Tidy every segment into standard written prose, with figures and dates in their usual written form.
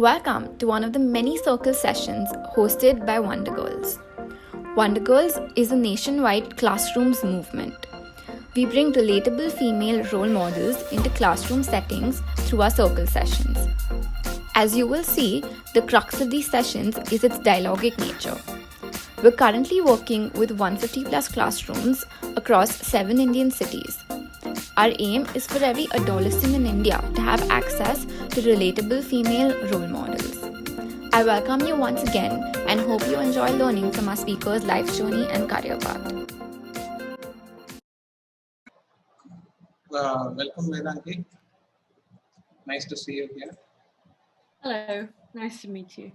Welcome to one of the many circle sessions hosted by Wonder Girls. Wonder Girls is a nationwide classrooms movement. We bring relatable female role models into classroom settings through our circle sessions. As you will see, the crux of these sessions is its dialogic nature. We're currently working with 150 plus classrooms across 7 Indian cities. Our aim is for every adolescent in India to have access to relatable female role models. I welcome you once again and hope you enjoy learning from our speakers' life journey and career path. Welcome, Vedangi. Nice to see you here. Hello, nice to meet you.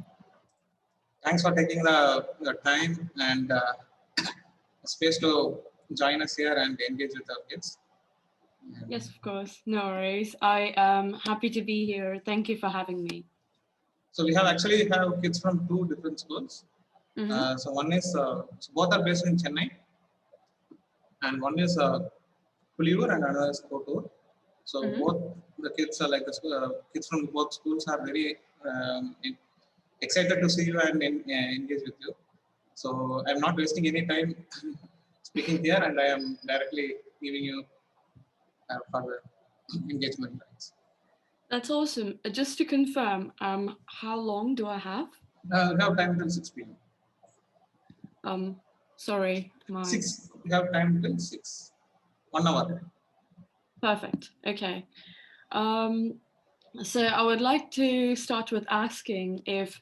Thanks for taking the time and space to join us here and engage with our kids. Yes, of course, no worries. I am happy to be here. Thank you for having me. So we have kids from two different schools. So one is so both are based in Chennai, and one is Puliur and another is Kotur. So both the kids are kids from both schools are very excited to see you and engage with you. So I'm not wasting any time speaking here, and I am directly giving you further engagement rights. That's awesome. Just to confirm, how long do I have? We have time till 6 p.m. Sorry, 6. We have time till 6. 1 hour. Perfect. Okay. So I would like to start with asking if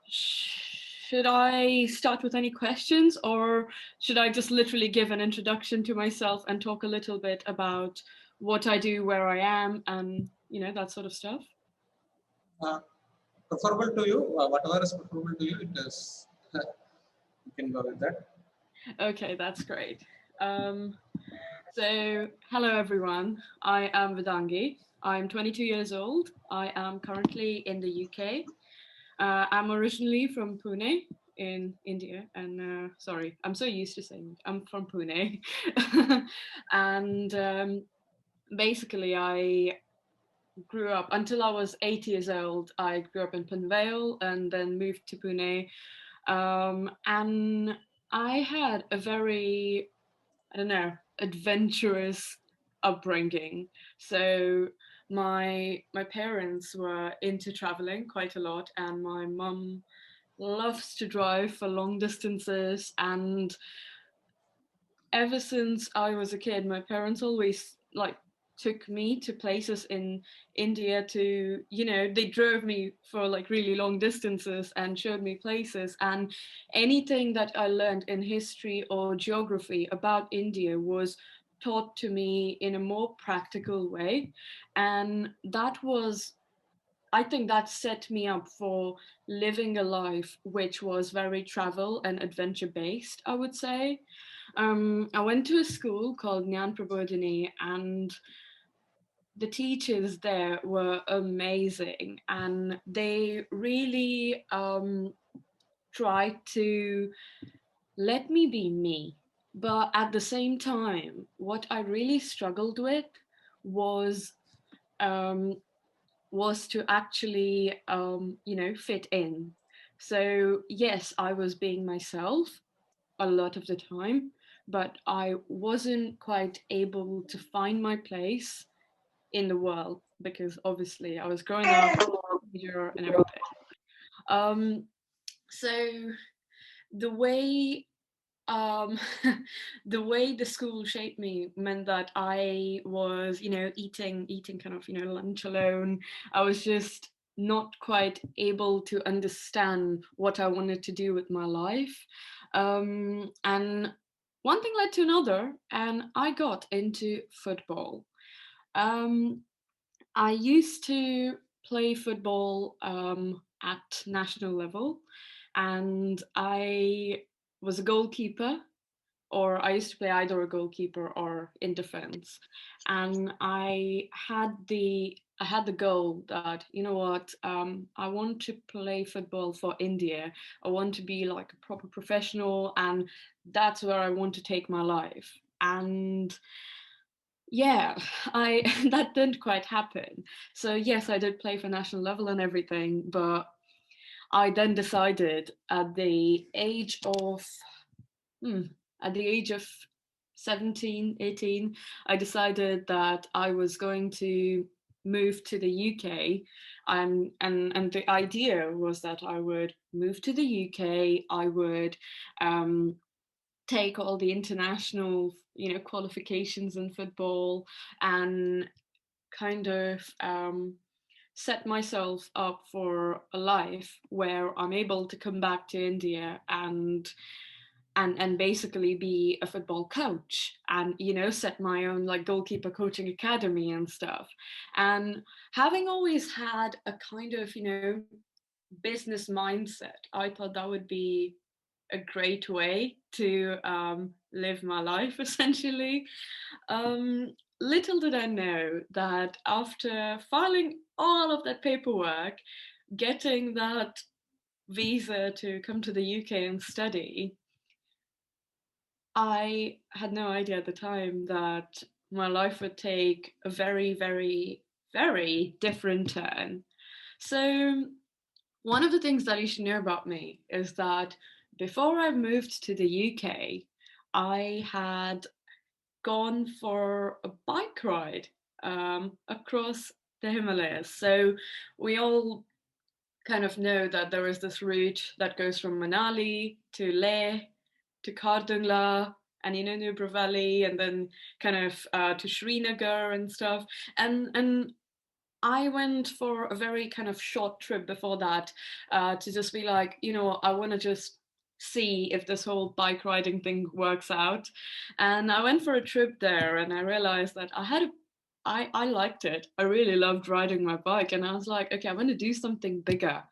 should I start with any questions, or should I just literally give an introduction to myself and talk a little bit about what I do, where I am, and that sort of stuff? Preferable to you, whatever is preferable to you, it is. You can go with that. Okay, that's great. So, hello everyone. I am Vedangi. I'm 22 years old. I am currently in the UK. I'm originally from Pune in India, and sorry, I'm so used to saying it. I'm from Pune. And basically I grew up until I was 8 years old. I grew up in Panvel and then moved to Pune. And I had a very, adventurous upbringing. So my parents were into traveling quite a lot, and my mum loves to drive for long distances. And ever since I was a kid, my parents always took me to places in India to, they drove me for really long distances and showed me places. And anything that I learned in history or geography about India was taught to me in a more practical way. And I think that set me up for living a life which was very travel and adventure based, I would say. I went to a school called Nyan Prabodhini, and the teachers there were amazing, and they really tried to let me be me. But at the same time, what I really struggled with was um, to actually fit in. So yes, I was being myself a lot of the time, but I wasn't quite able to find my place in the world, because obviously I was growing up and everything. So the way um the way the school shaped me meant that I was eating kind of lunch alone. I was just not quite able to understand what I wanted to do with my life. And one thing led to another, and I got into football. I used to play football at national level, and I was a goalkeeper, or I used to play either a goalkeeper or in defense. And I had the goal that, I want to play football for India. I want to be like a proper professional, and that's where I want to take my life. And Yeah, I that didn't quite happen. So yes, I did play for national level and everything, but I then decided hmm, at the age of 17, 18, I decided that I was going to move to the UK. And the idea was that I would move to the UK, I would take all the international, qualifications in football, and kind of set myself up for a life where I'm able to come back to India and basically be a football coach, and set my own like goalkeeper coaching academy and stuff. And having always had a kind of business mindset, I thought that would be a great way to live my life essentially. Little did I know that after filing all of that paperwork, getting that visa to come to the UK and study, I had no idea at the time that my life would take a very, very, very different turn. So, one of the things that you should know about me is that before I moved to the UK, I had gone for a bike ride across the Himalayas. So, we all kind of know that there is this route that goes from Manali to Leh to Kardungla and Nubra Valley, and then kind of to Srinagar and stuff. And I went for a very kind of short trip before that to just be like, I want to just see if this whole bike riding thing works out. And I went for a trip there, and I realized that I liked it. I really loved riding my bike, and I was like, okay, I'm going to do something bigger.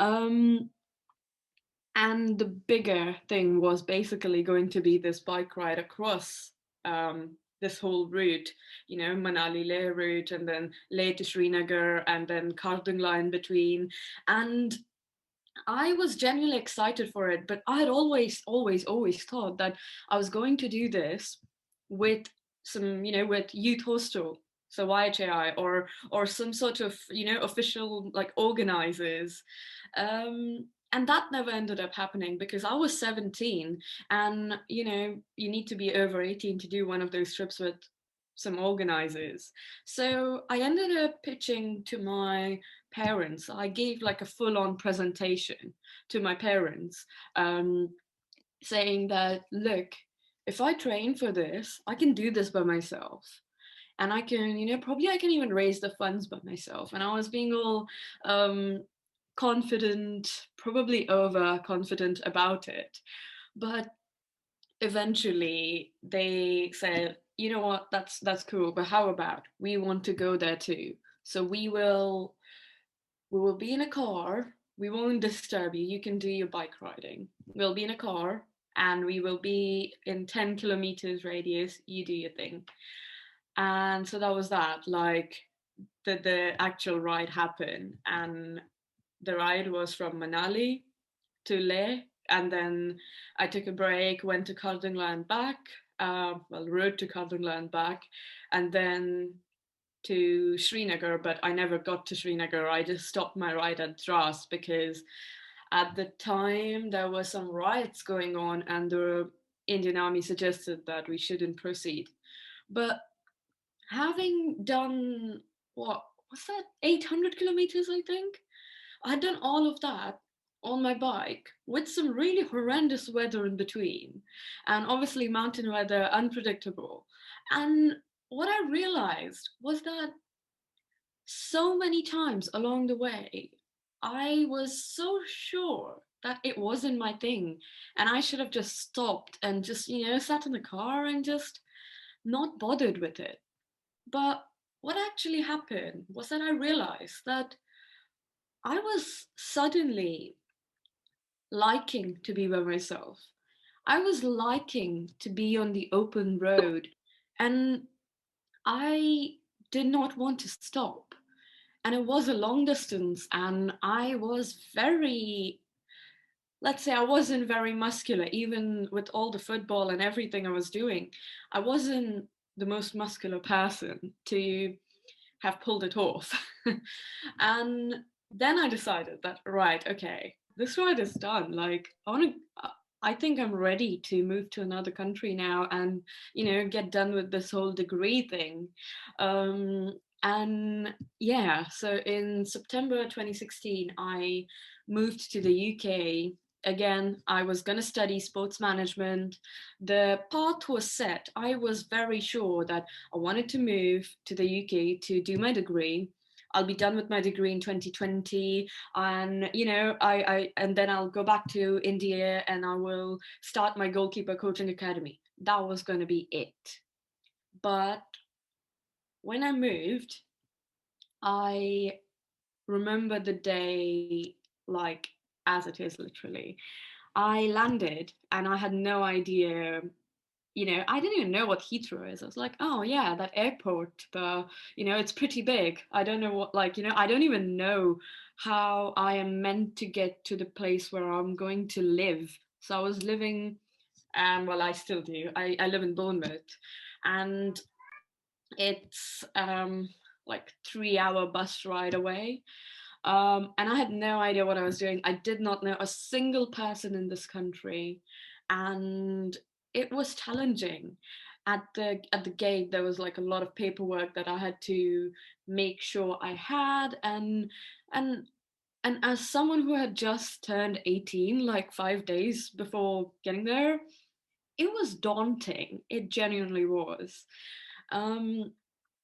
Um, and the bigger thing was basically going to be this bike ride across this whole route, Manali Leh route, and then Leh to Srinagar, and then Kardungla in between. And I was genuinely excited for it, but I had always thought that I was going to do this with some, with youth hostel, so YHAI, or some sort of, official like organizers. And that never ended up happening because I was 17, and you need to be over 18 to do one of those trips with some organizers. So I ended up pitching to my parents. I gave like a full-on presentation to my parents, saying that, look, if I train for this, I can do this by myself. And I can, probably I can even raise the funds by myself. And I was being all confident, probably overconfident about it. But eventually they said, you know what, that's cool, but how about we want to go there too? So we will be in a car. We won't disturb you. You can do your bike riding. We'll be in a car and we will be in 10 kilometers radius. You do your thing. And so that was that. Like the actual ride happened. And the ride was from Manali to Leh. And then I took a break, went to Kardungla and back. Rode to Kardungla and back. And then to Srinagar, but I never got to Srinagar. I just stopped my ride at Dras because at the time there were some riots going on and the Indian Army suggested that we shouldn't proceed. But having done, what was that, 800 kilometers, I think? I had done all of that on my bike with some really horrendous weather in between. And obviously, mountain weather, unpredictable. And what I realized was that so many times along the way, I was so sure that it wasn't my thing. And I should have just stopped and just, sat in the car and just not bothered with it. But what actually happened was that I realized that I was suddenly liking to be by myself. I was liking to be on the open road. And I did not want to stop. And it was a long distance, and I was very, let's say, I wasn't very muscular, even with all the football and everything I was doing. I wasn't the most muscular person to have pulled it off. And then I decided that, right, okay, this ride is done. Like, I think I'm ready to move to another country now and, get done with this whole degree thing. And yeah, so in September 2016, I moved to the UK. Again, I was going to study sports management. The path was set. I was very sure that I wanted to move to the UK to do my degree. I'll be done with my degree in 2020, and and then I'll go back to India and I will start my goalkeeper coaching academy. That was going to be it. But when I moved, I remember the day like as it is, literally. I landed and I had no idea, I didn't even know what Heathrow is. I was like, oh yeah, that airport, but it's pretty big. I don't know what, I don't even know how I am meant to get to the place where I'm going to live. So I was living, well, I still do. I live in Bournemouth, and it's like 3 hour bus ride away. And I had no idea what I was doing. I did not know a single person in this country, and it was challenging. At the gate, there was like a lot of paperwork that I had to make sure I had, and and as someone who had just turned 18, like 5 days before getting there, it was daunting. It genuinely was. Um,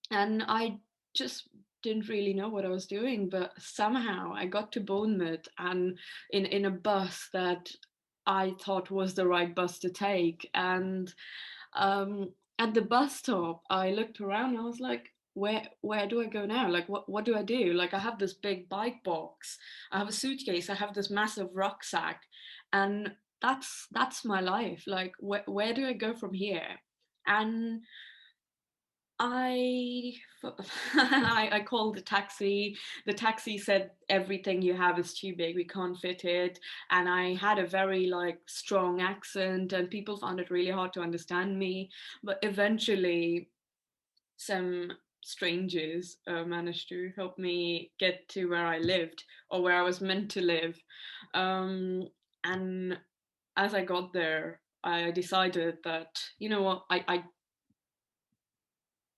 and I just didn't really know what I was doing, but somehow I got to Bournemouth and in a bus that I thought was the right bus to take. And um, at the bus stop, I looked around and I was like, where do I go now? Like, what do I do? Like, I have this big bike box, I have a suitcase, I have this massive rucksack, and that's my life. Like, where do I go from here? And I I called the taxi. The taxi said everything you have is too big. We can't fit it. And I had a very like strong accent, and people found it really hard to understand me. But eventually, some strangers managed to help me get to where I lived, or where I was meant to live. And as I got there, I decided that, you know what,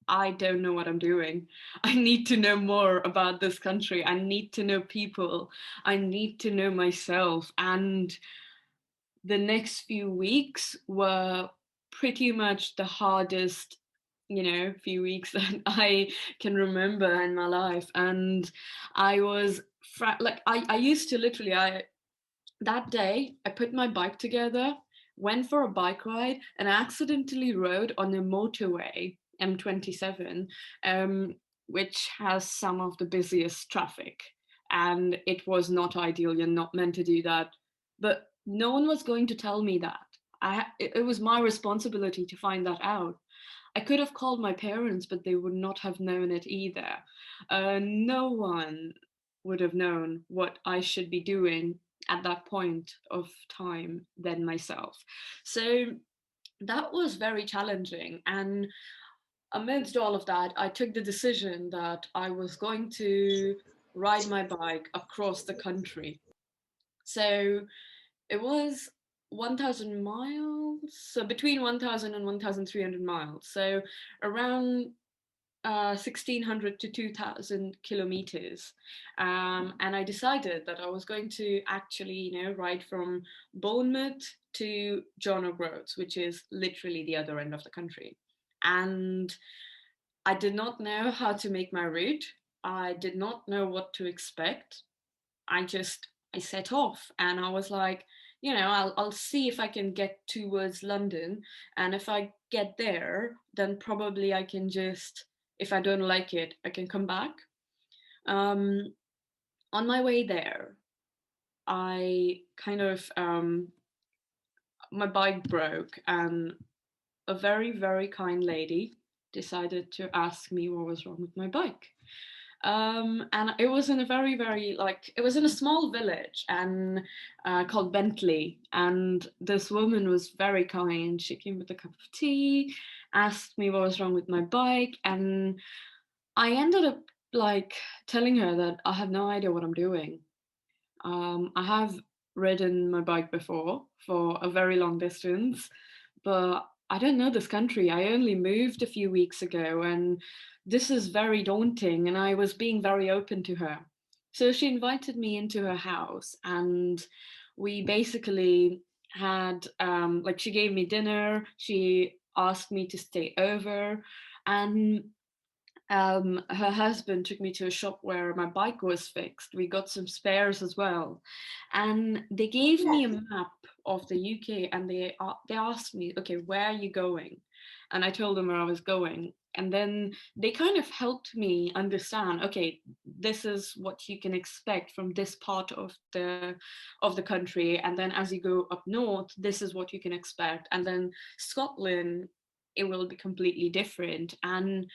I don't know what I'm doing. I need to know more about this country. I need to know people. I need to know myself. And the next few weeks were pretty much the hardest, few weeks that I can remember in my life. And I was I used to literally, that day I put my bike together, went for a bike ride, and accidentally rode on a motorway, M27, which has some of the busiest traffic. And it was not ideal. You're not meant to do that. But no one was going to tell me that. It was my responsibility to find that out. I could have called my parents, but they would not have known it either. No one would have known what I should be doing at that point of time than myself. So that was very challenging. And amidst all of that, I took the decision that I was going to ride my bike across the country. So it was 1,000 miles, so between 1,000 and 1,300 miles. So around 1,600 to 2,000 kilometers. And I decided that I was going to actually, ride from Bournemouth to John O'Groats, which is literally the other end of the country. And I did not know how to make my route. I did not know what to expect. I set off and I was like, I'll see if I can get towards London. And if I get there, then probably I can just, if I don't like it, I can come back. On my way there, I kind of, my bike broke, and a very, very kind lady decided to ask me what was wrong with my bike. And it was in a very, very it was in a small village and called Bentley. And this woman was very kind. She came with a cup of tea asked me what was wrong with my bike, and I ended up like telling her that I have no idea what I'm doing. I have ridden my bike before for a very long distance, but I don't know this country. I only moved a few weeks ago, and this is very daunting. And I was being very open to her. So she invited me into her house, and we basically had, like, she gave me dinner, she asked me to stay over, and her husband took me to a shop where my bike was fixed. We got some spares as well, and they gave me a map of the UK, and they asked me, okay, where are you going? And I told them where I was going, and then they kind of helped me understand, okay, this is what you can expect from this part of the country, and then as you go up north, this is what you can expect, and then Scotland, it will be completely different. And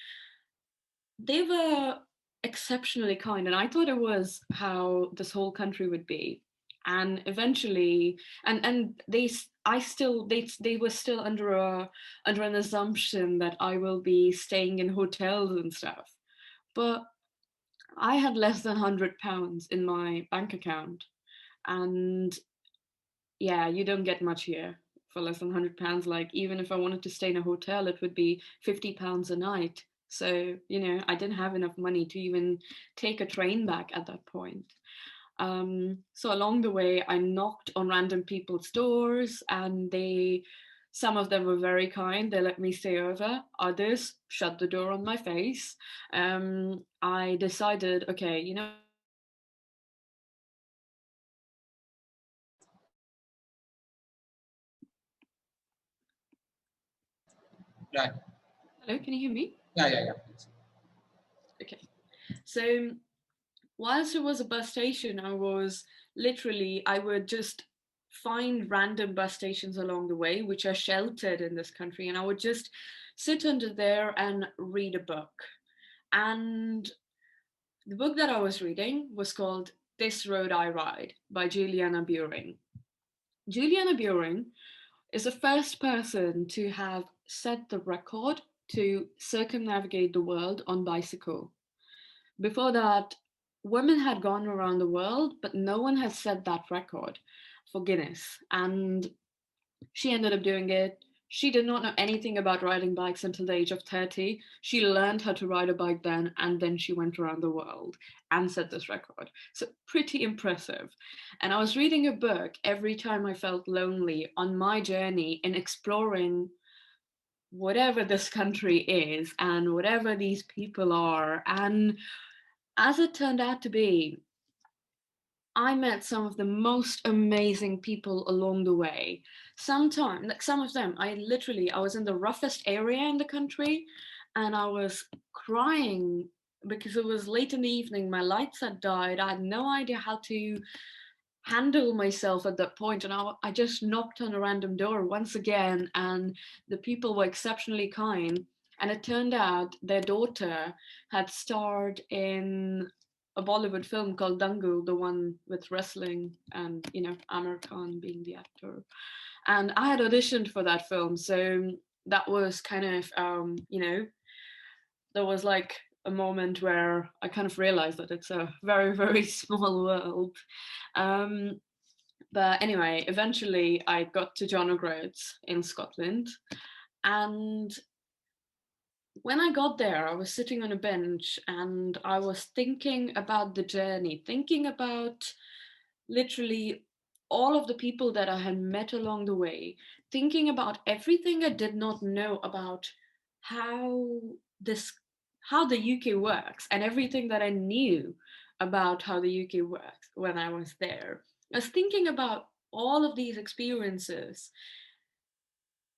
they were exceptionally kind, and I thought it was how this whole country would be. And eventually, and I still, they were still under an assumption that I will be staying in hotels and stuff, but I had less than £100 in my bank account. And yeah, you don't get much here for less than £100. Like, even if I wanted to stay in a hotel, it would be £50 a night. So, I didn't have enough money to even take a train back at that point. So along the way, I knocked on random people's doors, and some of them were very kind. They let me stay over. Others shut the door on my face. I decided, okay, Yeah. hello, can you hear me? Yeah. Okay. So whilst it was a bus station, I would just find random bus stations along the way, which are sheltered in this country, and I would just sit under there and read a book. And the book that I was reading was called This Road I Ride by Juliana Buring. Juliana Buring is the first person to have set the record to circumnavigate the world on bicycle. Before that, women had gone around the world, but no one had set that record for Guinness. And she ended up doing it. She did not know anything about riding bikes until the age of 30. She learned how to ride a bike then, and then she went around the world and set this record. So, pretty impressive. And I was reading a book every time I felt lonely on my journey in exploring whatever this country is and whatever these people are. And as it turned out to be, I met some of the most amazing people along the way. Sometimes, like some of them, I was in the roughest area in the country, and I was crying because it was late in the evening. My lights had died. I had no idea how to handle myself at that point, and I just knocked on a random door once again, and the people were exceptionally kind. And it turned out their daughter had starred in a Bollywood film called Dangu, the one with wrestling, and Amir Khan being the actor. And I had auditioned for that film, so that was kind of there was like a moment where I kind of realized that it's a very, very small world. Um, but anyway, eventually I got to John O'Groats in Scotland. And when I got there, I was sitting on a bench and I was thinking about the journey, thinking about literally all of the people that I had met along the way, thinking about everything I did not know about how this how the UK works, and everything that I knew about how the UK works when I was there. I was thinking about all of these experiences,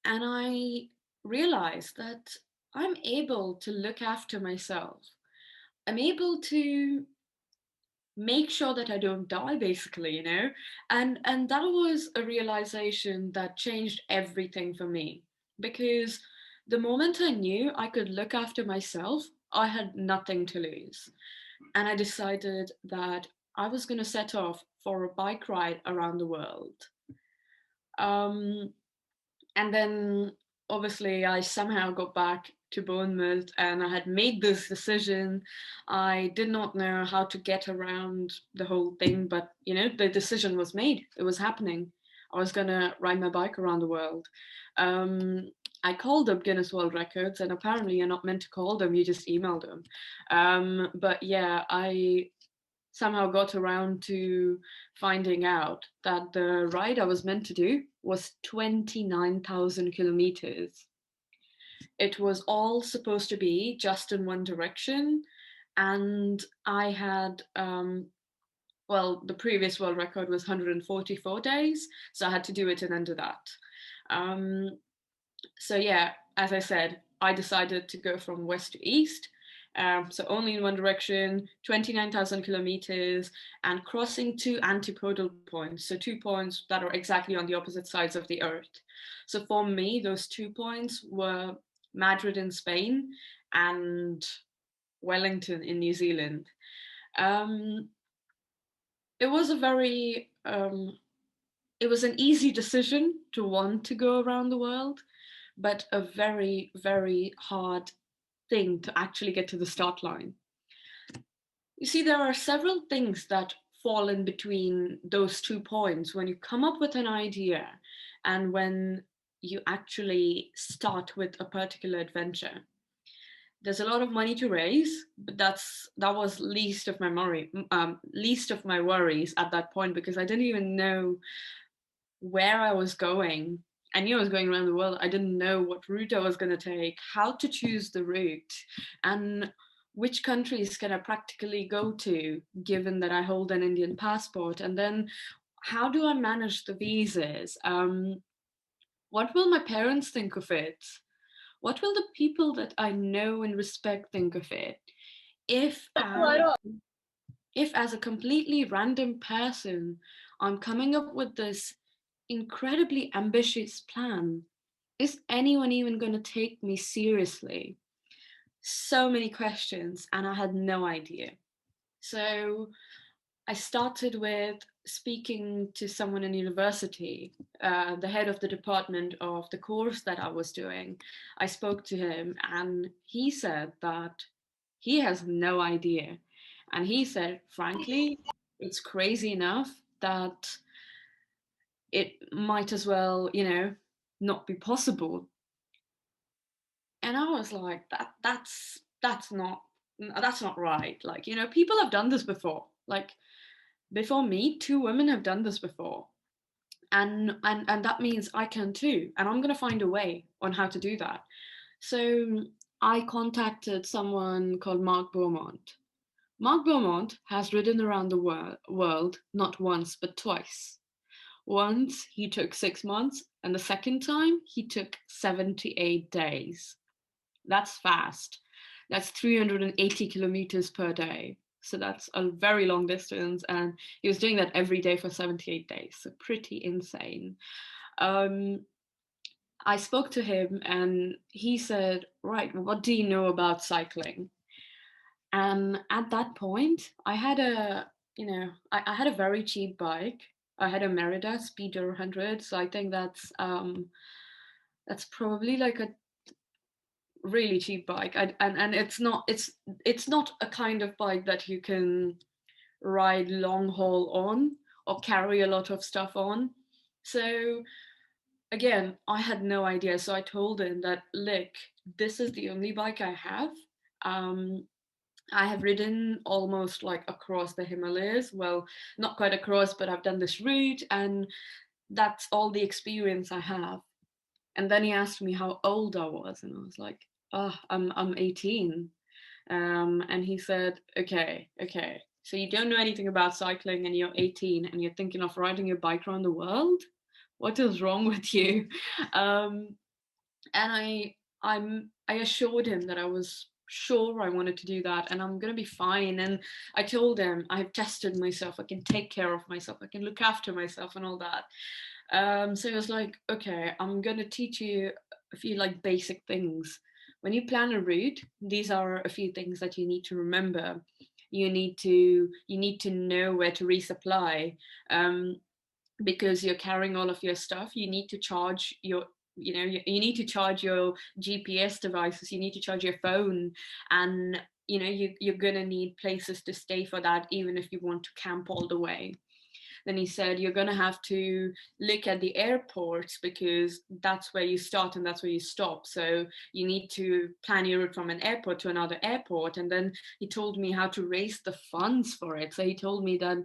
and I realized that I'm able to look after myself. I'm able to make sure that I don't die, basically, and that was a realization that changed everything for me, because the moment I knew I could look after myself, I had nothing to lose. And I decided that I was going to set off for a bike ride around the world. And then obviously I somehow got back to Bournemouth and I had made this decision. I did not know how to get around the whole thing, but you know, the decision was made. It was happening. I was gonna ride my bike around the world. I called up Guinness World Records, and apparently you're not meant to call them, you just email them. But yeah, I somehow got around to finding out that the ride I was meant to do was 29,000 kilometers. It was all supposed to be just in one direction. And I had, well, the previous world record was 144 days. So I had to do it in under that. So yeah, as I said, I decided to go from west to east. So only in one direction, 29,000 kilometers, and crossing two antipodal points. So 2 points that are exactly on the opposite sides of the earth. So for me, those 2 points were Madrid in Spain and Wellington in New Zealand. It was a very, it was an easy decision to want to go around the world, but a very, very hard thing to actually get to the start line. You see, there are several things that fall in between those 2 points when you come up with an idea and when you actually start with a particular adventure. There's a lot of money to raise, but that was least of my worries at that point, because I didn't even know where I was going. I knew I was going around the world. I didn't know what route I was going to take, how to choose the route, and which countries can I practically go to, given that I hold an Indian passport. And then how do I manage the visas? What will my parents think of it? What will the people that I know and respect think of it? If as a completely random person, I'm coming up with this incredibly ambitious plan, is anyone even going to take me seriously? So many questions, and I had no idea. So I started with speaking to someone in university, the head of the department of the course that I was doing. I spoke to him, and he said that he has no idea. And he said, frankly, it's crazy enough that it might as well, you know, not be possible. And I was like, that's not right. Like, you know, people have done this before. Like, before me, 2 women have done this before. And that means I can too. And I'm gonna find a way on how to do that. So I contacted someone called Mark Beaumont. Mark Beaumont has ridden around the world not once, but twice. Once he took 6 months, and the second time he took 78 days. That's fast. That's 380 kilometers per day. So that's a very long distance. And he was doing that every day for 78 days. So pretty insane. I spoke to him and he said, right, what do you know about cycling? And at that point, I had I had a very cheap bike. I had a Merida Speeder 100. So I think that's probably like a really cheap bike. And it's not a kind of bike that you can ride long haul on or carry a lot of stuff on. So again, I had no idea. So I told him that, look, this is the only bike I have. I have ridden almost like across the Himalayas. Well, not quite across, but I've done this route, and that's all the experience I have. And then he asked me how old I was, and I was like, oh, I'm 18. And he said, okay, so you don't know anything about cycling and you're 18 and you're thinking of riding your bike around the world? What is wrong with you? And I assured him that I was sure I wanted to do that and I'm gonna be fine. And I told him I've tested myself, I can take care of myself, I can look after myself and all that. So he was like, okay, I'm gonna teach you a few like basic things. When you plan a route, these are a few things that you need to remember. You need to know where to resupply, because you're carrying all of your stuff. You need to charge you need to charge your GPS devices, you need to charge your phone, and you're gonna need places to stay for that, even if you want to camp all the way. Then he said, you're going to have to look at the airports, because that's where you start and that's where you stop. So you need to plan your route from an airport to another airport. And then he told me how to raise the funds for it. So he told me that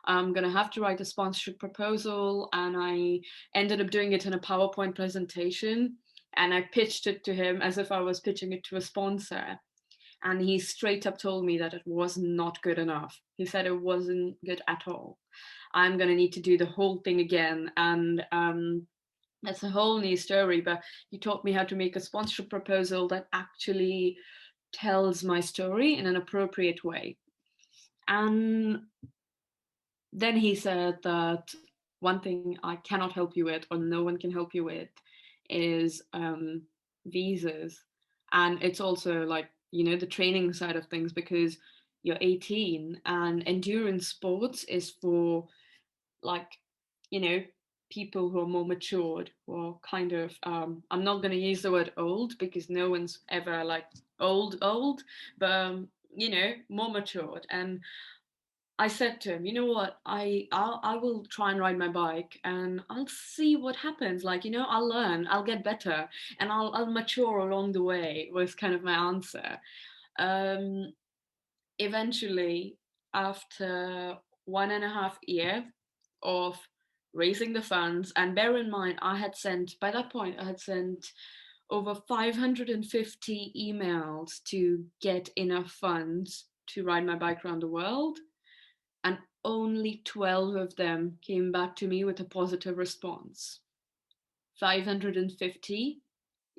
I'm going to have to write a sponsorship proposal. And I ended up doing it in a PowerPoint presentation. And I pitched it to him as if I was pitching it to a sponsor. And he straight up told me that it was not good enough. He said it wasn't good at all. I'm going to need to do the whole thing again. And that's a whole new story. But he taught me how to make a sponsorship proposal that actually tells my story in an appropriate way. And then he said that one thing I cannot help you with, or no one can help you with, is visas. And it's also like, the training side of things, because you're 18 and endurance sports is for like, people who are more matured, or kind of, I'm not going to use the word old, because no one's ever like old, but, more matured. And I said to him, you know what, I will try and ride my bike, and I'll see what happens. Like, I'll learn, I'll get better, and I'll mature along the way, was kind of my answer. Eventually, after 1.5 years of raising the funds, and bear in mind, by that point, I had sent over 550 emails to get enough funds to ride my bike around the world. And only 12 of them came back to me with a positive response. 550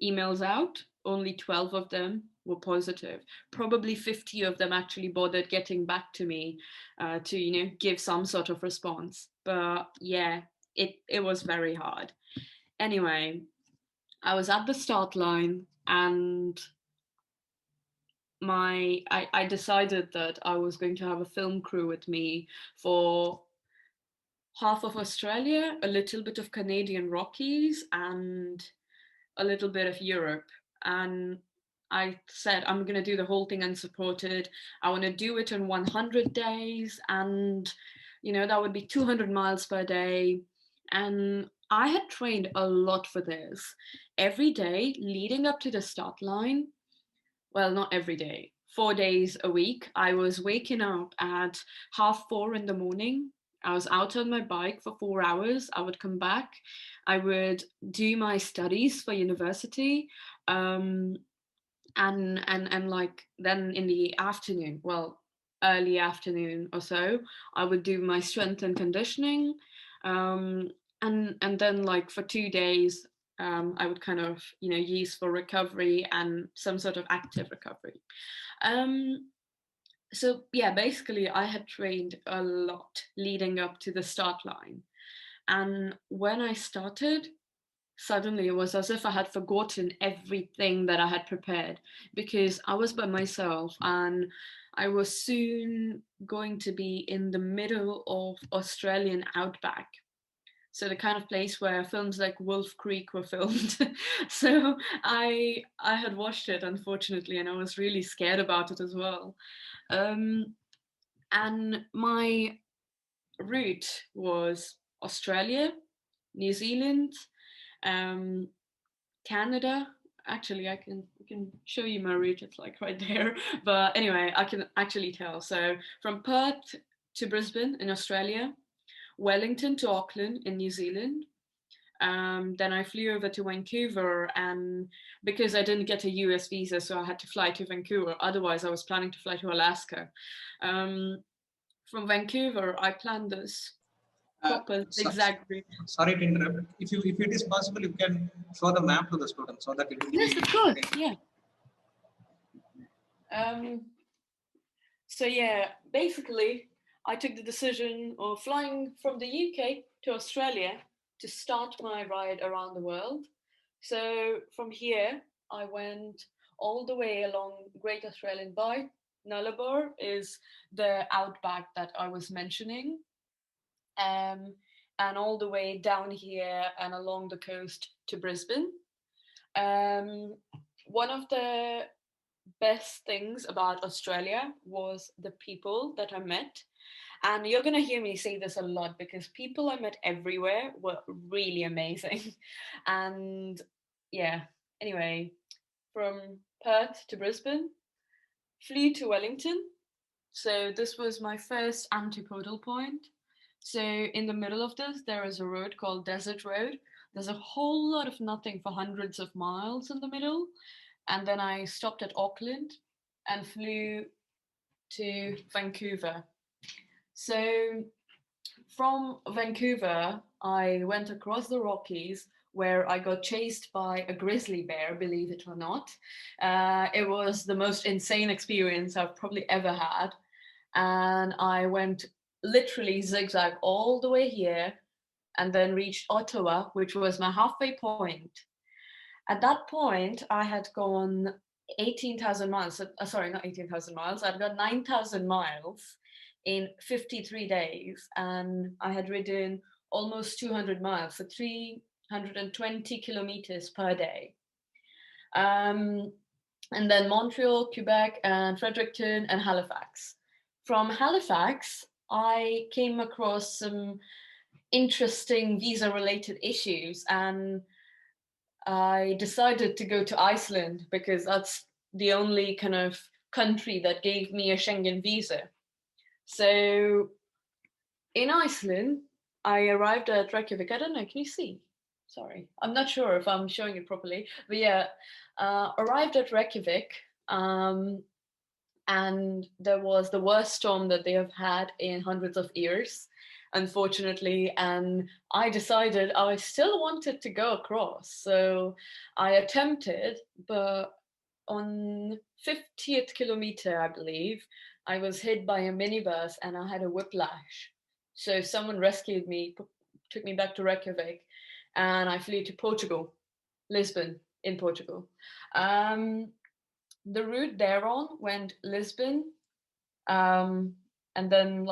emails out, only 12 of them were positive. Probably 50 of them actually bothered getting back to me to, give some sort of response. But yeah, it was very hard. Anyway, I was at the start line, and I decided that I was going to have a film crew with me for half of Australia, a little bit of Canadian Rockies, and a little bit of Europe. And I said, I'm going to do the whole thing unsupported. I want to do it in 100 days. And, that would be 200 miles per day. And I had trained a lot for this. Every day leading up to the start line, well, not every day, 4 days a week, I was waking up at 4:30 in the morning. I was out on my bike for 4 hours. I would come back. I would do my studies for university. And like then in the afternoon, well, early afternoon or so, I would do my strength and conditioning. And then like for 2 days, I would kind of, use for recovery and some sort of active recovery. So yeah, basically I had trained a lot leading up to the start line. And when I started, suddenly it was as if I had forgotten everything that I had prepared, because I was by myself, and I was soon going to be in the middle of Australian outback. So the kind of place where films like Wolf Creek were filmed. So I had watched it, unfortunately, and I was really scared about it as well. And my route was Australia, New Zealand, Canada. Actually, I can show you my route. It's like right there. But anyway, I can actually tell. So from Perth to Brisbane in Australia, Wellington to Auckland in New Zealand. Then I flew over to Vancouver, and because I didn't get a US visa, so I had to fly to Vancouver. Otherwise, I was planning to fly to Alaska. From Vancouver, I planned this proper zigzag route. Sorry to interrupt. If it is possible, you can show the map to the students so that it will be. Yes, of course. Yeah. So yeah, basically, I took the decision of flying from the UK to Australia to start my ride around the world. So from here, I went all the way along Great Australian Bight. Nullarbor is the outback that I was mentioning. and all the way down here and along the coast to Brisbane. One of the best things about Australia was the people that I met. And you're going to hear me say this a lot because people I met everywhere were really amazing. And yeah, anyway, from Perth to Brisbane, flew to Wellington. So this was my first antipodal point. So in the middle of this, there is a road called Desert Road. There's a whole lot of nothing for hundreds of miles in the middle. And then I stopped at Auckland and flew to Vancouver. So from Vancouver, I went across the Rockies where I got chased by a grizzly bear, believe it or not. It was the most insane experience I've probably ever had. And I went literally zigzag all the way here and then reached Ottawa, which was my halfway point. At that point, I had gone 18,000 miles. Sorry, not 18,000 miles. I'd got 9,000 miles in 53 days. And I had ridden almost 200 miles, so 320 kilometers per day. And then Montreal, Quebec, and Fredericton, and Halifax. From Halifax, I came across some interesting visa-related issues, and I decided to go to Iceland because that's the only kind of country that gave me a Schengen visa. So in Iceland, I arrived at Reykjavik. I don't know, can you see? Sorry, I'm not sure if I'm showing it properly, but yeah, arrived at Reykjavik, and there was the worst storm that they have had in hundreds of years, unfortunately. And I decided I still wanted to go across. So I attempted, but on 50th kilometer, I believe, I was hit by a minibus and I had a whiplash. So someone rescued me, took me back to Reykjavik, and I flew to Portugal, Lisbon in Portugal. The route thereon went Lisbon, and then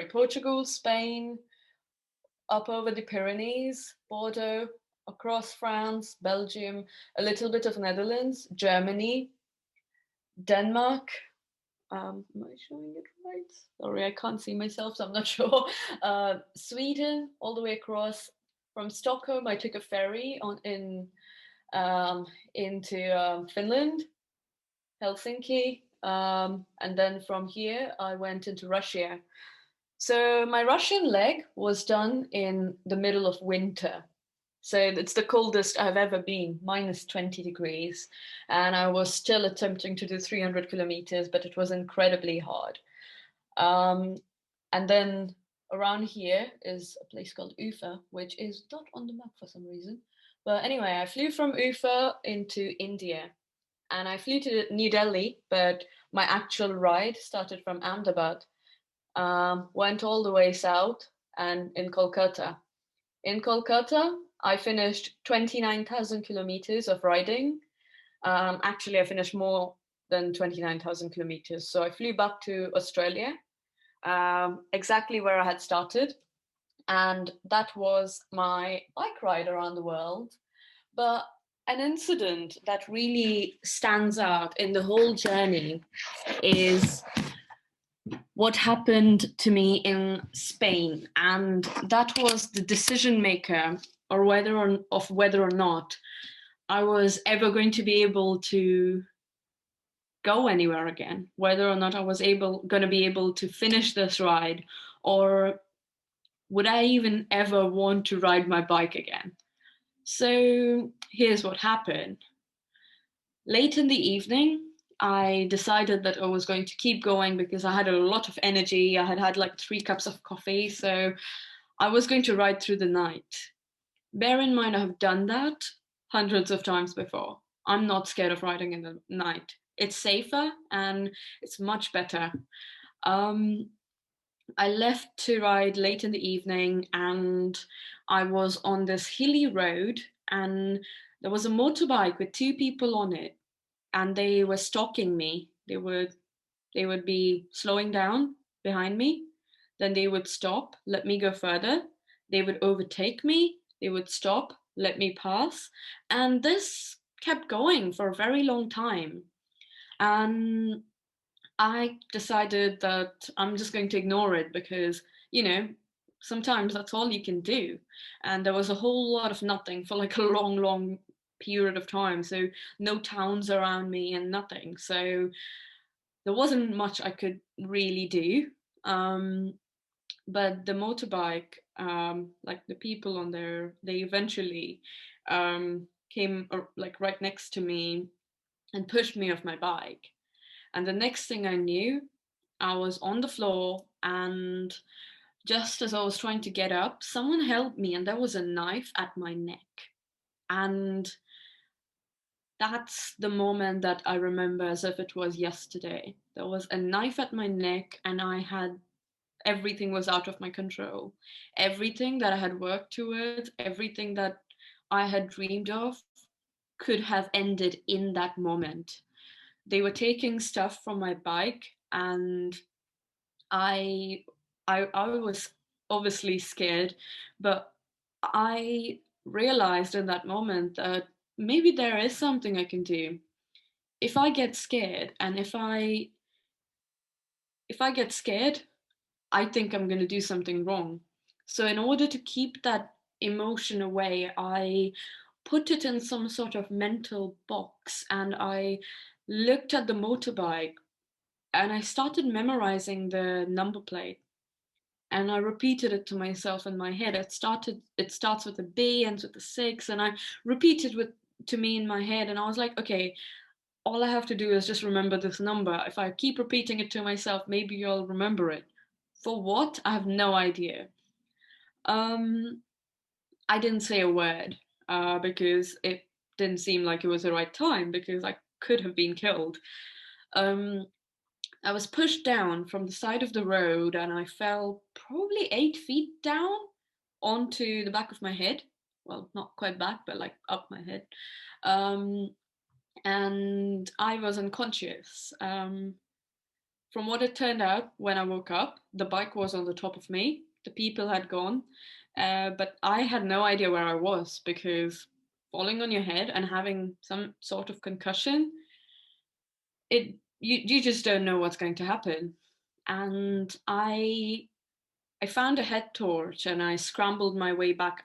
Portugal, Spain, up over the Pyrenees, Bordeaux, across France, Belgium, a little bit of Netherlands, Germany, Denmark. Am I showing it right? Sorry, I can't see myself, so I'm not sure. Sweden, all the way across. From Stockholm, I took a ferry into Finland, Helsinki, and then from here I went into Russia. So my Russian leg was done in the middle of winter. So it's the coldest I've ever been, minus 20 degrees. And I was still attempting to do 300 kilometers, but it was incredibly hard. And then around here is a place called Ufa, which is not on the map for some reason. But anyway, I flew from Ufa into India. And I flew to New Delhi, but my actual ride started from Ahmedabad, went all the way south, and in Kolkata. In Kolkata, I finished 29,000 kilometers of riding. Actually, I finished more than 29,000 kilometers. So I flew back to Australia, exactly where I had started. And that was my bike ride around the world. But an incident that really stands out in the whole journey is what happened to me in Spain. And that was the decision maker or whether or not I was ever going to be able to go anywhere again, whether or not I was going to be able to finish this ride, or would I even ever want to ride my bike again. So here's what happened. Late in the evening, I decided that I was going to keep going because I had a lot of energy. I had had like 3 cups of coffee, so I was going to ride through the night. Bear in mind, I have done that hundreds of times before. I'm not scared of riding in the night. It's safer and it's much better. I left to ride late in the evening, and I was on this hilly road, and there was a motorbike with 2 people on it, and they were stalking me. They would be slowing down behind me, then they would stop, let me go further, They would overtake me, they would stop, let me pass. And this kept going for a very long time. And I decided that I'm just going to ignore it because, sometimes that's all you can do. And there was a whole lot of nothing for like a long, long period of time. So no towns around me and nothing. So there wasn't much I could really do. But the motorbike, like the people on there, they eventually came like right next to me and pushed me off my bike. And the next thing I knew, I was on the floor, and just as I was trying to get up, someone held me and there was a knife at my neck. And that's the moment that I remember as if it was yesterday. There was a knife at my neck, and everything was out of my control. Everything that I had worked towards, everything that I had dreamed of could have ended in that moment. They were taking stuff from my bike, and I I was obviously scared, but I realized in that moment that maybe there is something I can do. If I get scared, and if I get scared, I think I'm going to do something wrong. So in order to keep that emotion away, I put it in some sort of mental box, and I looked at the motorbike, and I started memorizing the number plate, and I repeated it to myself in my head. It starts with a B, ends with a 6, and I repeated with to me in my head, and I was like, okay, all I have to do is just remember this number. If I keep repeating it to myself, maybe I'll remember it. For what? I have no idea. Um, I didn't say a word because it didn't seem like it was the right time, because I could have been killed. Um, I was pushed down from the side of the road, and I fell probably 8 feet down onto the back of my head. Well, not quite back, but like up my head. Um, and I was unconscious. From what it turned out, when I woke up, the bike was on the top of me. The people had gone, but I had no idea where I was, because falling on your head and having some sort of concussion, you just don't know what's going to happen. And I found a head torch, and I scrambled my way back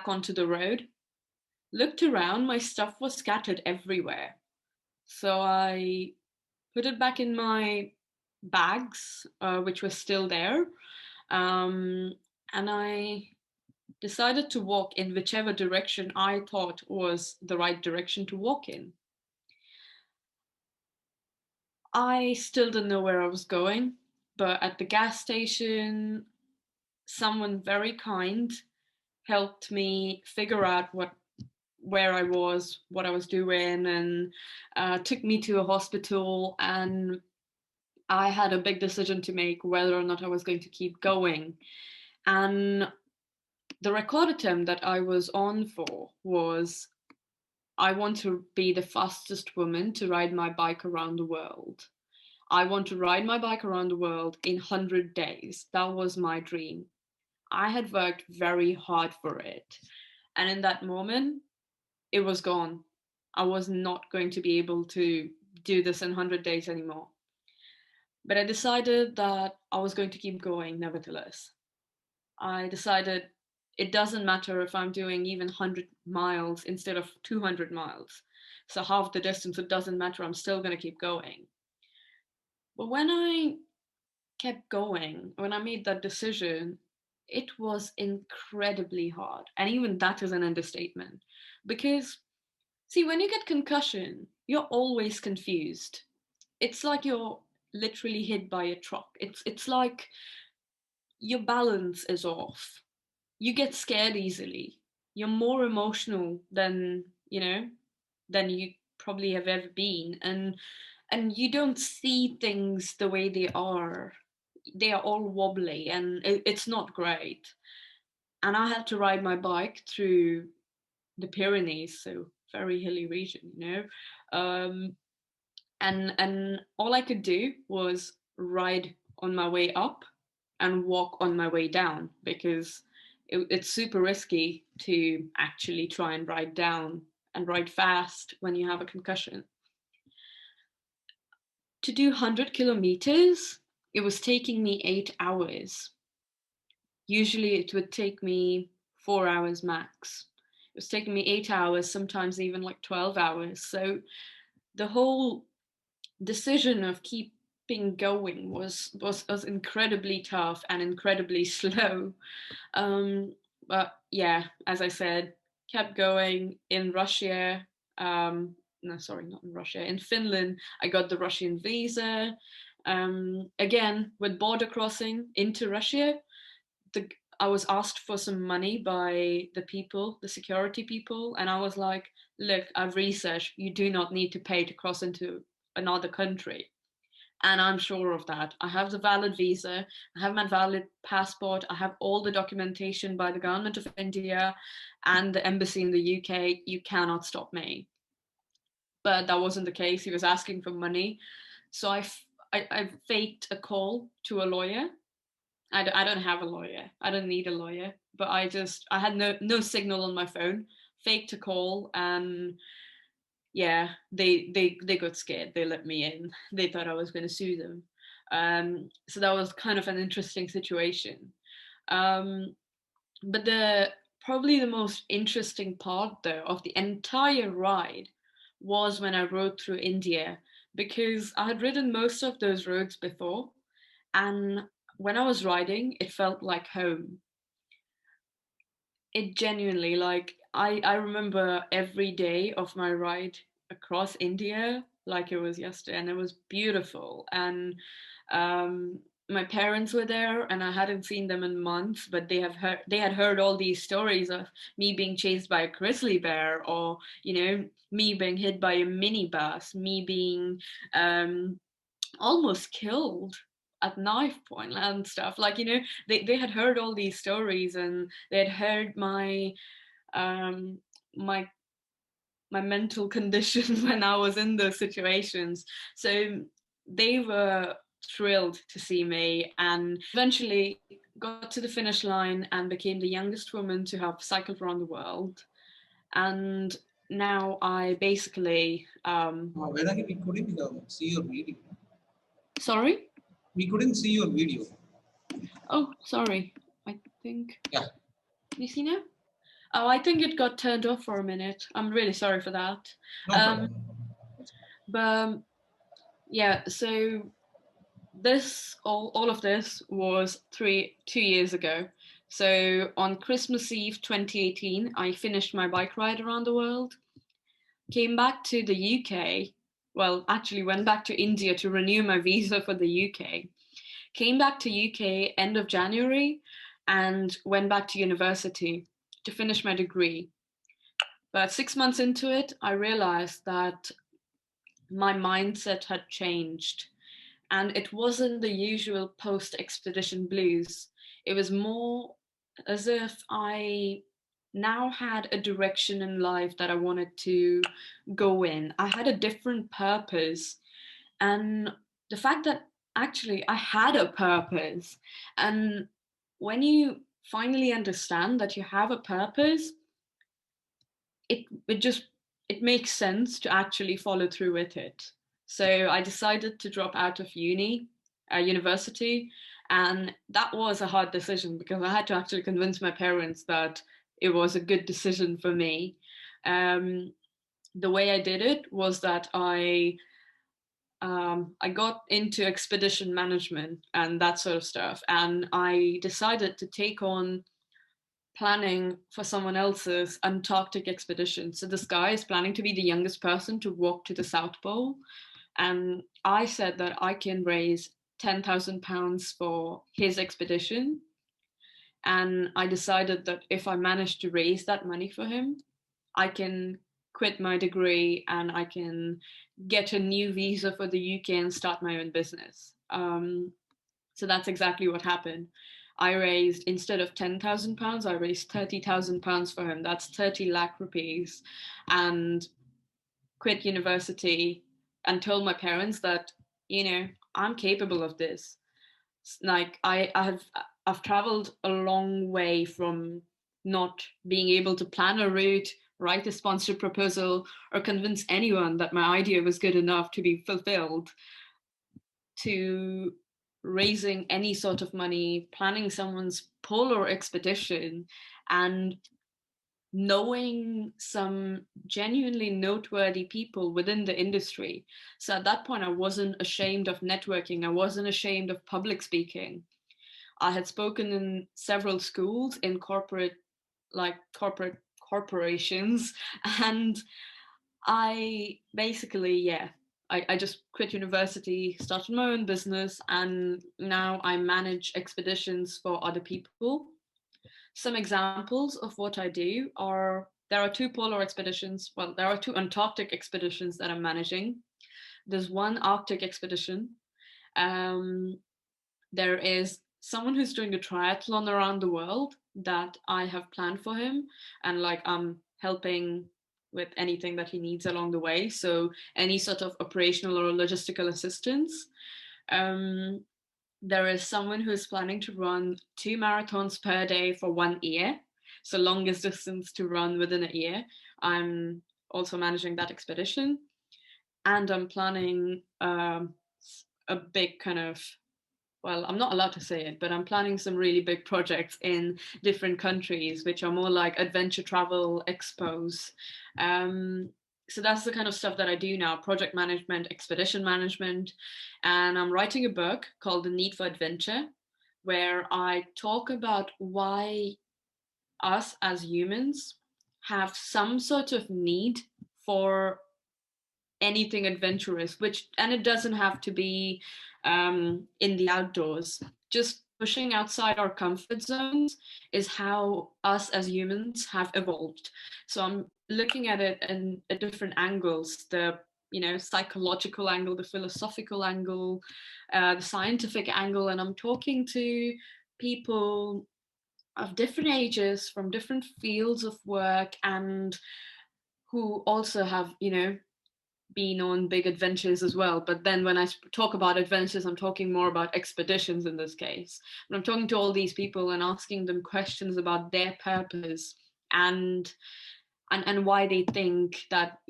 onto the road. Looked around, my stuff was scattered everywhere. So I put it back in my bags, which were still there. Um, and I decided to walk in whichever direction I thought was the right direction to walk in. I still didn't know where I was going, but at the gas station, someone very kind helped me figure out where I was, what I was doing, and took me to a hospital. And I had a big decision to make, whether or not I was going to keep going. And the record attempt that I was on for was, I want to be the fastest woman to ride my bike around the world. I want to ride my bike around the world in 100 days. That was my dream. I had worked very hard for it. And in that moment, it was gone. I was not going to be able to do this in 100 days anymore. But I decided that I was going to keep going nevertheless. I decided it doesn't matter if I'm doing even 100 miles instead of 200 miles. So half the distance, it doesn't matter. I'm still going to keep going. But when I kept going, when I made that decision, it was incredibly hard. And even that is an understatement. Because, see, when you get concussion, you're always confused. It's like you're literally hit by a truck. It's like your balance is off. You get scared easily. You're more emotional than you probably have ever been, and you don't see things the way they are. They are all wobbly, and it's not great. And I had to ride my bike through the Pyrenees, so very hilly region. Um, and all I could do was ride on my way up and walk on my way down, because it's super risky to actually try and ride down and ride fast when you have a concussion. To do 100 kilometers, it was taking me 8 hours. Usually it would take me 4 hours max. It was taking me 8 hours, sometimes even like 12 hours. So the whole decision of keeping going was incredibly tough and incredibly slow. But yeah, as I said, kept going. In Russia, no, sorry, not in Russia, in Finland, I got the Russian visa. Again, with border crossing into Russia, I was asked for some money by the security people, and I was like, look, I've researched, you do not need to pay to cross into another country. And I'm sure of that. I have the valid visa, I have my valid passport, I have all the documentation by the government of India and the embassy in the UK. You cannot stop me. But that wasn't the case. He was asking for money. So I faked a call to a lawyer. I don't have a lawyer. I don't need a lawyer. But I had no signal on my phone. Faked a call, and yeah, they got scared. They let me in. They thought I was going to sue them. So that was kind of an interesting situation. But probably the most interesting part, though, of the entire ride was when I rode through India, because I had ridden most of those roads before, and when I was riding, it felt like home. It genuinely, like, I remember every day of my ride across India like it was yesterday, and it was beautiful. And um, my parents were there, and I hadn't seen them in months, but they had heard all these stories of me being chased by a grizzly bear, or me being hit by a minibus, me being almost killed at knife point and stuff. Like, they had heard all these stories, and they had heard um my my mental condition when I was in those situations. So they were thrilled to see me, and eventually got to the finish line and became the youngest woman to have cycled around the world. And now I basically Vedangi, we couldn't see your video. Sorry? We couldn't see your video. Oh, sorry. I think. Yeah. You see now? Oh, I think it got turned off for a minute. I'm really sorry for that. No problem. But yeah, so all of this was 2 years ago. So on Christmas Eve 2018, I finished my bike ride around the world, came back to the UK. Well, actually went back to India to renew my visa for the UK. Came back to UK end of January and went back to university to finish my degree. But 6 months into it, I realized that my mindset had changed. And it wasn't the usual post-expedition blues. It was more as if I now had a direction in life that I wanted to go in. I had a different purpose. And the fact that actually I had a purpose, and when you finally understand that you have a purpose, it makes sense to actually follow through with it. So I decided to drop out of university, and that was a hard decision because I had to actually convince my parents that it was a good decision for me. The way I did it was that I got into expedition management and that sort of stuff, and I decided to take on planning for someone else's Antarctic expedition. So this guy is planning to be the youngest person to walk to the South Pole, and I said that I can raise £10,000 for his expedition. And I decided that if I manage to raise that money for him, I can quit my degree and I can get a new visa for the UK and start my own business. So that's exactly what happened. I raised, instead of £10,000, I raised £30,000 for him. That's 30 lakh rupees. And quit university and told my parents that, I'm capable of this. Like I've traveled a long way from not being able to plan a route, write a sponsored proposal, or convince anyone that my idea was good enough to be fulfilled, to raising any sort of money, planning someone's polar expedition, and knowing some genuinely noteworthy people within the industry. So at that point, I wasn't ashamed of networking. I wasn't ashamed of public speaking. I had spoken in several schools in corporate corporations, and I basically, I just quit university, started my own business, and now I manage expeditions for other people. Some examples of what I do are, there are 2 polar expeditions. Well, there are 2 Antarctic expeditions that I'm managing. There's one Arctic expedition. There is someone who's doing a triathlon around the world that I have planned for him, and like I'm helping with anything that he needs along the way. So any sort of operational or logistical assistance. There is someone who is planning to run 2 marathons per day for 1 year. So longest distance to run within a year. I'm also managing that expedition. And I'm planning a big kind of, well, I'm not allowed to say it, but I'm planning some really big projects in different countries, which are more like adventure travel expos. So that's the kind of stuff that I do now: project management, expedition management. And I'm writing a book called The Need for Adventure, where I talk about why us as humans have some sort of need for anything adventurous, and it doesn't have to be in the outdoors. Just pushing outside our comfort zones is how us as humans have evolved. So I'm looking at it in different angles: the psychological angle, the philosophical angle, the scientific angle, and I'm talking to people of different ages from different fields of work, and who also have been on big adventures as well. But then when I talk about adventures, I'm talking more about expeditions in this case. But I'm talking to all these people and asking them questions about their purpose and why they think that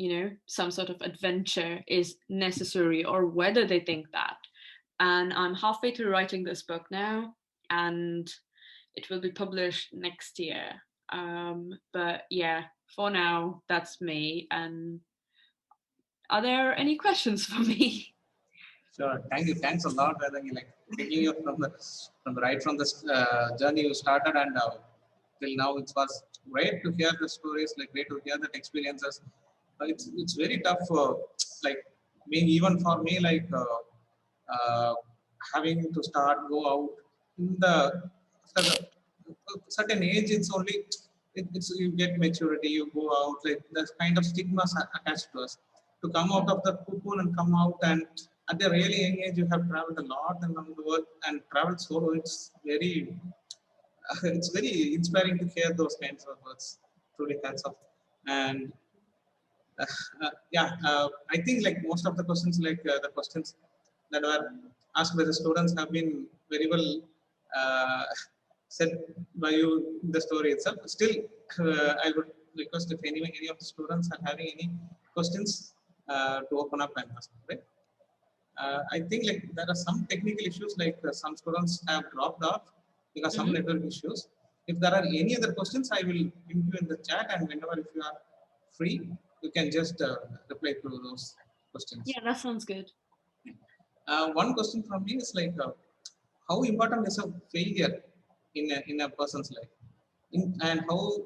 some sort of adventure is necessary, or whether they think that. And I'm halfway through writing this book now, and it will be published next year. But yeah, for now, that's me. And are there any questions for me? Sure. Thank you. Thanks a lot, Vedangi. Like taking you from the journey you started and till now, it was great to hear the stories. Like great to hear the experiences. It's very tough. Like maybe even for me, like having to go out in the after certain age. It's only it's you get maturity. You go out. Like there's kind of stigmas attached to us. To come out of the cocoon and come out, and at a really young age you have traveled a lot around the world and traveled solo. It's very inspiring to hear those kinds of words. Truly hats off. And I think like most of the questions, the questions that were asked by the students have been very well uh, said by you in the story itself. Still, I would request if any of the students are having any questions to open up and ask. Right? I think like there are some technical issues, like some students have dropped off because some network issues. If there are any other questions, I will ping you in the chat, and whenever if you are free, you can just reply to those questions. Yeah, that sounds good. One question from me is like, how important is a failure in a person's life, and how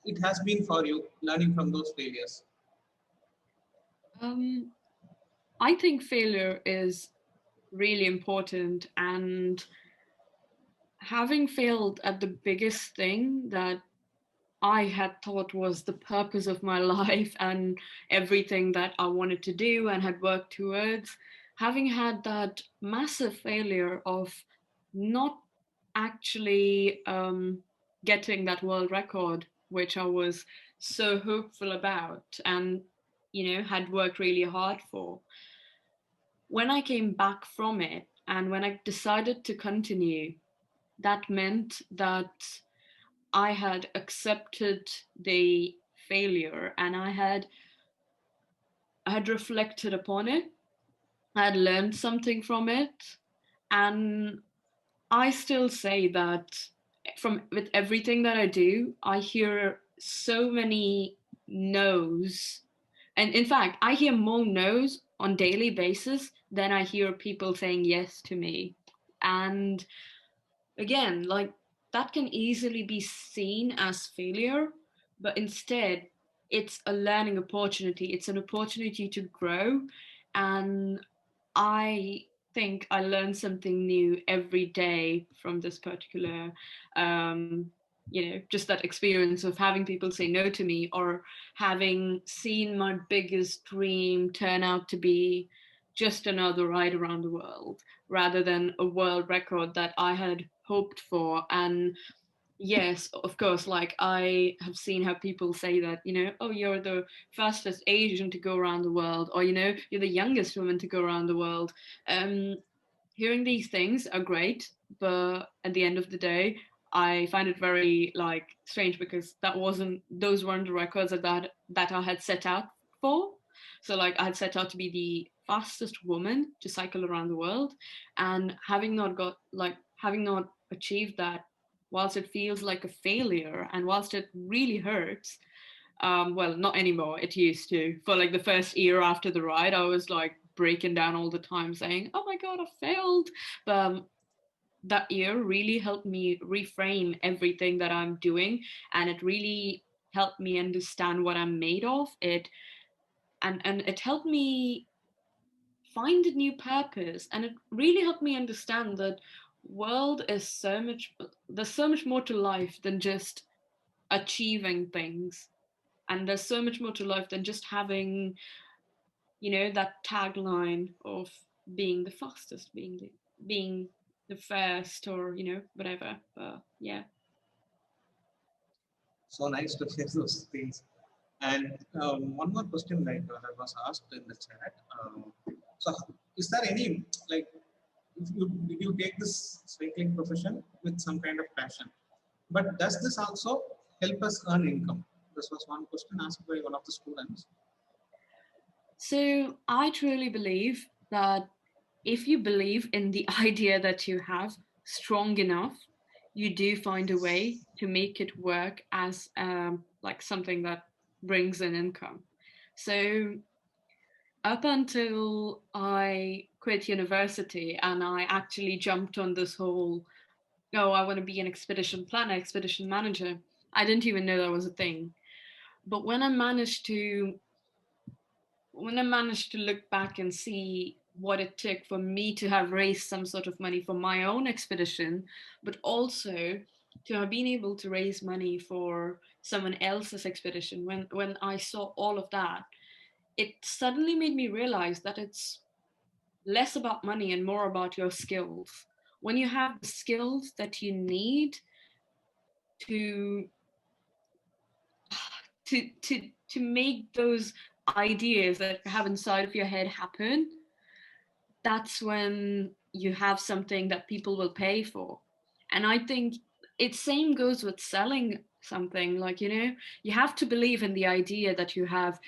it has been for you learning from those failures? I think failure is really important, and having failed at the biggest thing that I had thought was the purpose of my life and everything that I wanted to do and had worked towards, having had that massive failure of not actually getting that world record, which I was so hopeful about and had worked really hard for. When I came back from it, And when I decided to continue, that meant that I had accepted the failure, and I had reflected upon it. I had learned something from it, and I still say that from with everything that I do, I hear so many no's. And in fact, I hear more no's on daily basis than I hear people saying yes to me. And again, like that can easily be seen as failure, but instead it's a learning opportunity. It's an opportunity to grow. And I think I learn something new every day from this particular, just that experience of having people say no to me, or having seen my biggest dream turn out to be just another ride around the world rather than a world record that I had hoped for. And yes, of course, like I have seen how people say that, oh, you're the fastest Asian to go around the world, or, you're the youngest woman to go around the world. Um, Hearing these things are great, but at the end of the day, I find it very like strange because those weren't the records that I had set out for. So like I had set out to be the fastest woman to cycle around the world, and having not achieved that, whilst it feels like a failure and whilst it really hurts, well, not anymore. It used to. For like the first year after the ride, I was like breaking down all the time saying, oh my God, I failed. But that year really helped me reframe everything that I'm doing. And it really helped me understand what I'm made of. And it helped me find a new purpose. And it really helped me understand that world is there's so much more to life than just achieving things. And there's so much more to life than just having, that tagline of being the fastest, being the first, or whatever. But yeah. So nice to hear those things. And one more question, like that was asked in the chat. So, is there any like, if you take this cycling profession with some kind of passion, but does this also help us earn income? This was one question asked by one of the students. So I truly believe that if you believe in the idea that you have strong enough, you do find a way to make it work as like something that brings an income. So up until I quit university and I actually jumped on this whole, oh, I want to be an expedition planner, expedition manager, I didn't even know that was a thing. But when I managed to look back and see what it took for me to have raised some sort of money for my own expedition, but also to have been able to raise money for someone else's expedition, when I saw all of that, it suddenly made me realize that it's less about money and more about your skills. When you have the skills that you need to to make those ideas that you have inside of your head happen, that's when you have something that people will pay for. And I think it same goes with selling something. Like, you have to believe in the idea that you have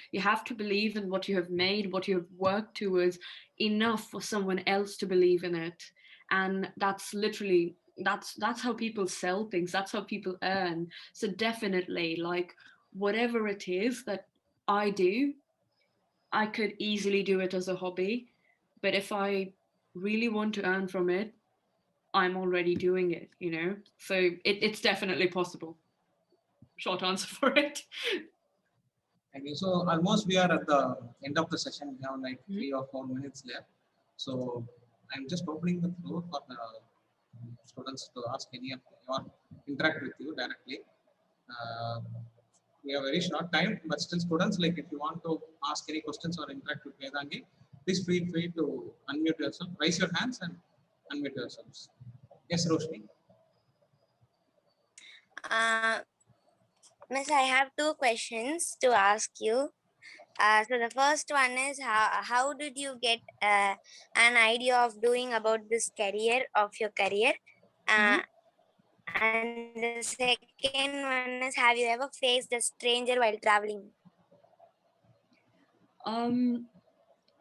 to believe in what you have made, what you have worked towards, enough for someone else to believe in it. And that's literally, that's how people sell things, that's how people earn. So definitely, like, whatever it is that I do, I could easily do it as a hobby, but if I really want to earn from it, I'm already doing it. So it's definitely possible. Short answer for it. Thank you. So almost we are at the end of the session. We have like 3 or 4 minutes left. So I'm just opening the floor for the students to ask any of or interact with you directly. Uh, we have very short time, but still students, like if you want to ask any questions or interact with Vedangi, please feel free to unmute yourself, raise your hands and unmute yourselves. Yes, Roshni. Miss, I have two questions to ask you. So the first one is how did you get an idea of doing about this career of your career? And the second one is, have you ever faced a stranger while traveling?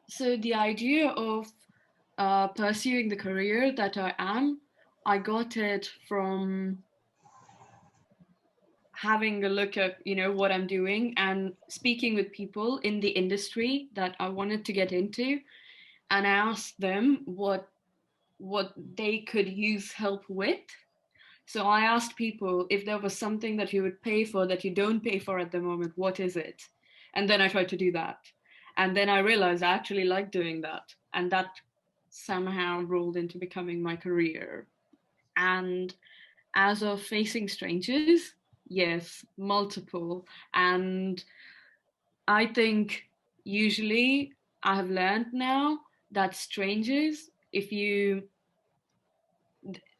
So the idea of pursuing the career that I got it from having a look at what I'm doing and speaking with people in the industry that I wanted to get into, and I asked them what they could use help with. So I asked people, if there was something that you would pay for that you don't pay for at the moment, what is it? And then I tried to do that. And then I realized I actually like doing that. And that somehow rolled into becoming my career. And as of facing strangers, yes, multiple. And I think usually I have learned now that strangers, if you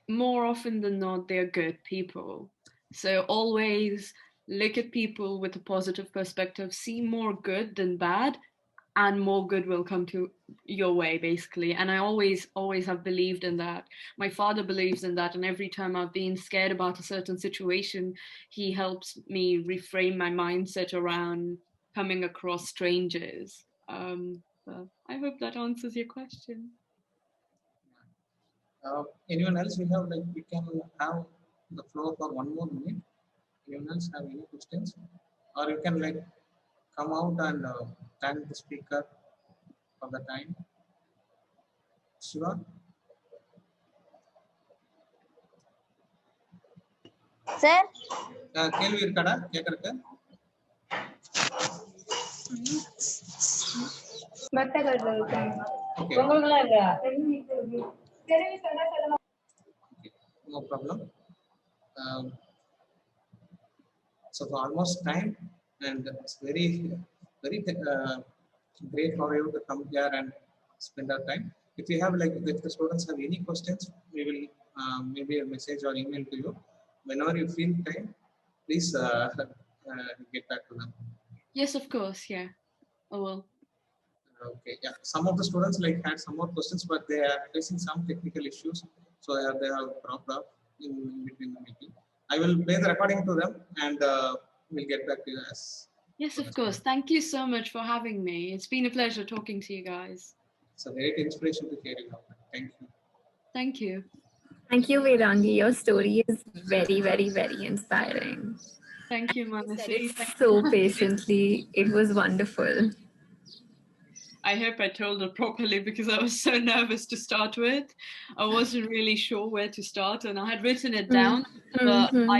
more often than not, they're good people. So always look at people with a positive perspective, see more good than bad, and more good will come to your way, basically. And I always have believed in that. My father believes in that, and every time I've been scared about a certain situation, he helps me reframe my mindset around coming across strangers. But I hope that answers your question. Anyone else? We can have the floor for 1 more minute. Anyone else have any questions? Or you can come out and thank the speaker for the time. Shiva? Sir? கேள்வி இருக்காடா கேட்கறதுக்கு? No problem. So for almost time, and it's very great for you to come here and spend our time. If you have if the students have any questions, we will maybe a message or email to you. Whenever you feel time, please get back to them. Yes, of course. Yeah, I will. Okay, yeah. Some of the students had some more questions, but they are facing some technical issues, so they have dropped off in between the meeting. I will play the recording to them, and we'll get back to you as. Yes, of course. Thank you so much for having me. It's been a pleasure talking to you guys. It's a great inspiration to hear you. Thank you. Thank you. Thank you, Vedangi. Your story is very, very, very inspiring. Thank you, Manasi. So patiently. It was wonderful. I hope I told it properly because I was so nervous to start with. I wasn't really sure where to start, and I had written it down, but I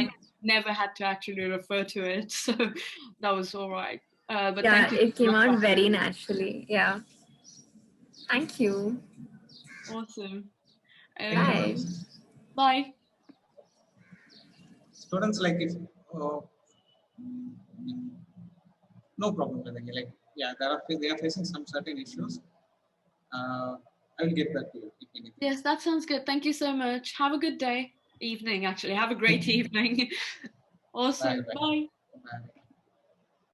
never had to actually refer to it. So that was all right. But yeah, thank you. It came out very naturally. Yeah. Thank you. Awesome. Bye. Bye. Students, if no problem. Yeah, they are facing some certain issues. I will get back to you if anything. Yes, that sounds good. Thank you so much. Have a good day. Evening, actually. Have a great evening. Awesome. Bye. Bye. Bye.